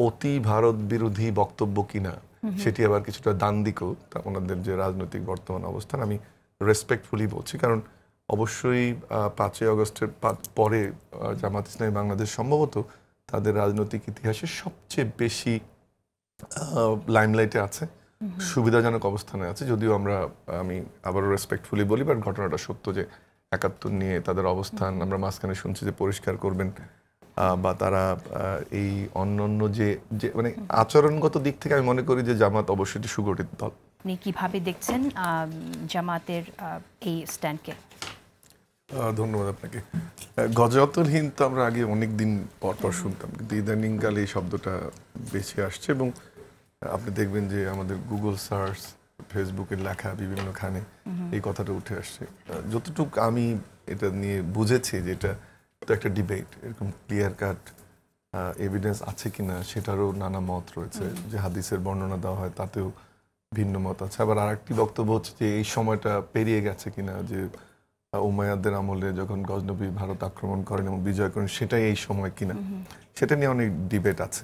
অতি ভারত বিরোধী বক্তব্য কিনা সেটি আবার কিছুটা দ্বান্দ্বিকও ওনাদের যে রাজনৈতিক বর্তমান অবস্থান আমি রেসপেক্টফুলি বলছি। কারণ অবশ্যই 5ই আগস্টের পরে জামাত ইসলামী বাংলাদেশ সম্ভবত তাদের রাজনৈতিক ইতিহাসে সবচেয়ে বেশি লাইমলাইটে আছে, সুবিধাজনক অবস্থানে আছে। যদিও আমি আবারও রেসপেক্টফুলি বলি, বাট ঘটনাটা সত্য যে 71 নিয়ে তাদের অবস্থান আমরা মাঝখানে শুনছি যে পরিষ্কার করবেন, বা তারা এই অন্যান্য যে মানে আচরণগত দিক থেকে আমি মনে করি যে জামাত অবশ্যই একটি সুগঠিত দল। আপনি কিভাবে দেখছেন জামাতের এই স্ট্যান্ডকে? ধন্যবাদ আপনাকে। গজাতলহীন তো আমরা আগে অনেক দিন পর শুনতাম, কিন্তু ইদানিংকালে এই শব্দটা বেশি আসছে এবং আপনি দেখবেন যে আমাদের গুগল সার্চ, ফেসবুকের লেখা বিভিন্নখানে এই কথাটা উঠে আসছে। যতটুকু আমি এটা নিয়ে বুঝেছি যে এটা তো একটা ডিবেট, এরকম ক্লিয়ার কাট এভিডেন্স আছে কিনা সেটারও নানা মত রয়েছে। যে হাদিসের বর্ণনা দেওয়া হয় তাতেও ভিন্ন মত আছে। আবার আরেকটি বক্তব্য হচ্ছে যে এই সময়টা পেরিয়ে গেছে কিনা, যে উমাইয়াদের আমলে যখন গজনবী ভারত আক্রমণ করেন এবং বিজয় করেন সেটাই এই সময় কিনা, সেটা নিয়ে অনেক ডিবেট আছে।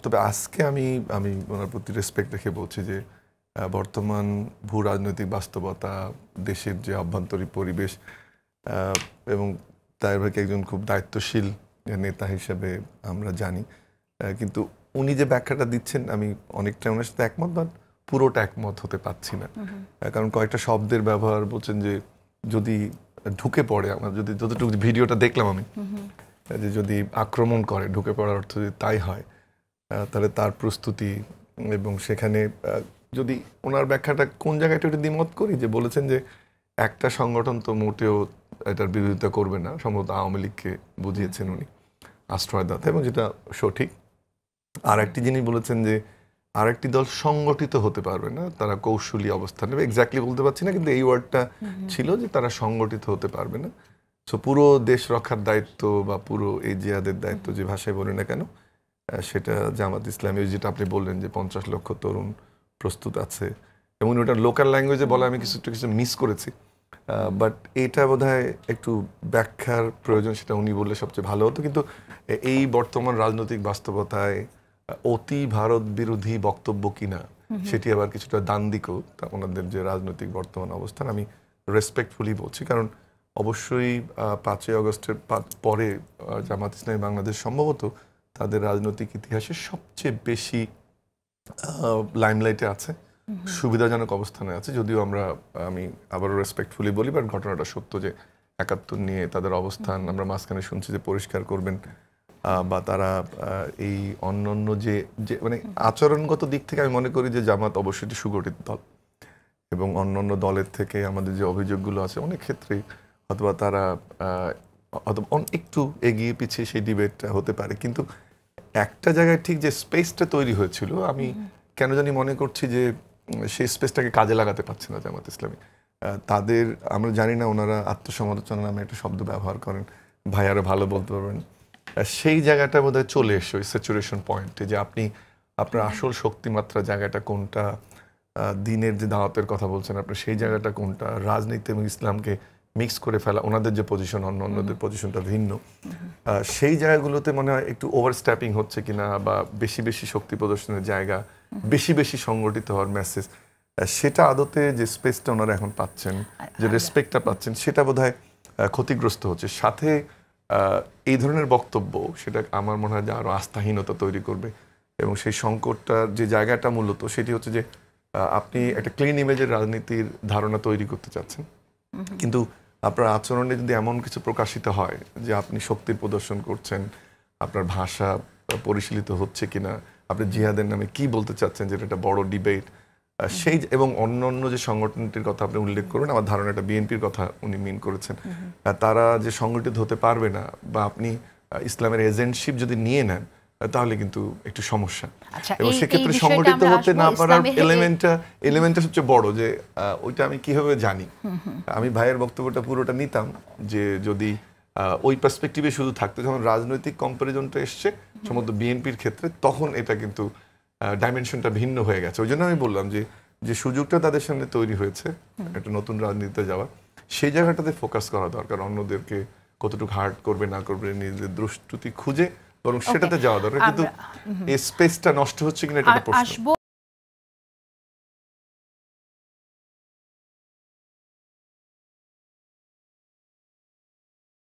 তবে আজকে আমি ওনার প্রতি রেসপেক্ট রেখে বলছি যে বর্তমান ভূ রাজনৈতিক বাস্তবতা, দেশের যে অভ্যন্তরীণ পরিবেশ, এবং তাইভাকে একজন খুব দায়িত্বশীল নেতা হিসেবে আমরা জানি, কিন্তু উনি যে ব্যাখ্যাটা দিচ্ছেন আমি অনেকটা ওনার সাথে একমত, বাট পুরোটা একমত হতে পারছি না। কারণ কয়েকটা শব্দের ব্যবহার বলছেন যে যদি ঢুকে পড়ে, আমার যতটুকু ভিডিওটা দেখলাম আমি, যে যদি আক্রমণ করে, ঢুকে পড়ার অর্থ যদি তাই হয়, তাহলে তার প্রস্তুতি এবং সেখানে যদি ওনার ব্যাখ্যাটা কোন জায়গায় একটু দ্বিমত করি, যে বলেছেন যে একটা সংগঠন তো মোটেও এটার বিরোধিতা করবে না, সম্ভবত আওয়ামী লীগকে বুঝিয়েছেন উনি আশ্রয়দাতা, এবং যেটা সঠিক। আর একটি জিনিস বলেছেন যে আরেকটি দল সংগঠিত হতে পারবে না, তারা কৌশলী অবস্থান নেবে। এক্স্যাক্টলি বলতে পারছি না, কিন্তু এই ওয়ার্ডটা ছিল যে তারা সংগঠিত হতে পারবে না। সো পুরো দেশ রক্ষার দায়িত্ব বা পুরো এই জিহাদের দায়িত্ব যে ভাষায় বলি না কেন, সেটা জামাত ইসলামী, যেটা আপনি বললেন যে 50 লক্ষ তরুণ প্রস্তুত আছে, এবং ওটা লোকাল ল্যাঙ্গুয়েজে বলা আমি কিছু মিস করেছি, বাট এটা বোধহয় একটু ব্যাখ্যার প্রয়োজন, সেটা উনি বললে সবচেয়ে ভালো হতো। কিন্তু এই বর্তমান রাজনৈতিক বাস্তবতায় অতি ভারত বিরোধী বক্তব্য কিনা সেটি আবার কিছুটা দ্বান্দ্বিকও ওনাদের যে রাজনৈতিক বর্তমান অবস্থান আমি রেসপেক্টফুলি বলছি। কারণ অবশ্যই 5ই আগস্টের পরে জামাত ইসলামী বাংলাদেশ সম্ভবত তাদের রাজনৈতিক ইতিহাসে সবচেয়ে বেশি লাইমলাইটে আছে, সুবিধাজনক অবস্থানে আছে। যদিও আমি আবারও রেসপেক্টফুলি বলি, বাট ঘটনাটা সত্য যে 71 নিয়ে তাদের অবস্থান আমরা মাঝখানে শুনছি যে পরিষ্কার করবেন, বা তারা এই অন্যান্য যে মানে আচরণগত দিক থেকে আমি মনে করি যে জামাত অবশ্যই একটি সুগঠিত দল, এবং অন্যান্য দলের থেকে আমাদের যে অভিযোগগুলো আছে অনেক ক্ষেত্রেই অথবা তারা একটু এগিয়ে পিছিয়ে সেই ডিবেটটা হতে পারে। কিন্তু একটা জায়গায় ঠিক যে স্পেসটা তৈরি হয়েছিল, আমি কেন জানি মনে করছি যে সেই স্পেসটাকে কাজে লাগাতে পারছে না জামাত ইসলামী। তাদের আমরা জানি না, ওনারা আত্মসমালোচনা নামে একটা শব্দ ব্যবহার করেন, ভাই আরো ভালো বলতে পারবেন, সেই জায়গাটা বোধহয় চলে এসছে ওই স্যাচুরেশন পয়েন্টে, যে আপনি আপনার আসল শক্তিমাত্রা জায়গাটা কোনটা, দিনের যে দাওয়াতের কথা বলছেন আপনার সেই জায়গাটা কোনটা, রাজনীতি এবং ইসলামকে মিক্স করে ফেলা, ওনাদের যে পজিশন অন্যদের পজিশনটা ভিন্ন, সেই জায়গাগুলোতে মনে হয় একটু ওভারস্ট্যাপিং হচ্ছে কিনা, বা বেশি শক্তি প্রদর্শনের জায়গা, বেশি সংগঠিত হওয়ার মেসেজ, সেটা আদতে যে স্পেসটা ওনারা এখন পাচ্ছেন, যে রেসপেক্টটা পাচ্ছেন, সেটা বোধহয় ক্ষতিগ্রস্ত হচ্ছে। সাথে এই ধরনের বক্তব্য সেটা আমার মনে হয় যে আরো আস্থাহীনতা তৈরি করবে, এবং সেই সংকটটার যে জায়গাটা মূলত সেটি হচ্ছে যে আপনি একটা ক্লিন ইমেজের রাজনীতির ধারণা তৈরি করতে চাচ্ছেন, কিন্তু আপনার আচরণে যদি এমন কিছু প্রকাশিত হয় যে আপনি শক্তির প্রদর্শন করছেন, আপনার ভাষা পরিশীলিত হচ্ছে কিনা, আপনি জিহাদের নামে কি বলতে চাচ্ছেন, যেটা একটা বড় ডিবেট, সেই এবং অন্য যে সংগঠনটির কথা আপনি উল্লেখ করবেন, আমার ধারণাটা বিএনপির কথা উনি মিন করেছেন, তারা যে সংগঠিত হতে পারবে না, বা আপনি ইসলামের এজেন্টশিপ যদি নিয়ে নেন তাহলে কিন্তু একটু সমস্যা, এবং সেক্ষেত্রে সংগঠিত হতে না পারার এলিমেন্টটা সবচেয়ে বড়, যে ওইটা আমি কিভাবে জানি। আমি ভাইয়ের বক্তব্যটা পুরোটা নিতাম যে যদি ওই পার্সপেক্টিভে শুধু থাকতো, যখন রাজনৈতিক কম্পারিজনটা এসছে সম্ভবত বিএনপির ক্ষেত্রে, তখন এটা কিন্তু ডাইমেনশনটা ভিন্ন হয়ে গেছে। ওই জন্য আমি বললাম যে সুযোগটা তাদের সামনে তৈরি হয়েছে একটা নতুন রাজনীতিতে যাওয়ার, সেই জায়গাটাতে ফোকাস করা দরকার, অন্যদেরকে কতটুকু হার্ট করবে না করবে নিজেদের দুষ্কৃতি খুঁজে বরং সেটাতে যাওয়া দরকার, কিন্তু এই স্পেসটা নষ্ট হচ্ছে কিনা এটা একটা প্রশ্ন। আসবো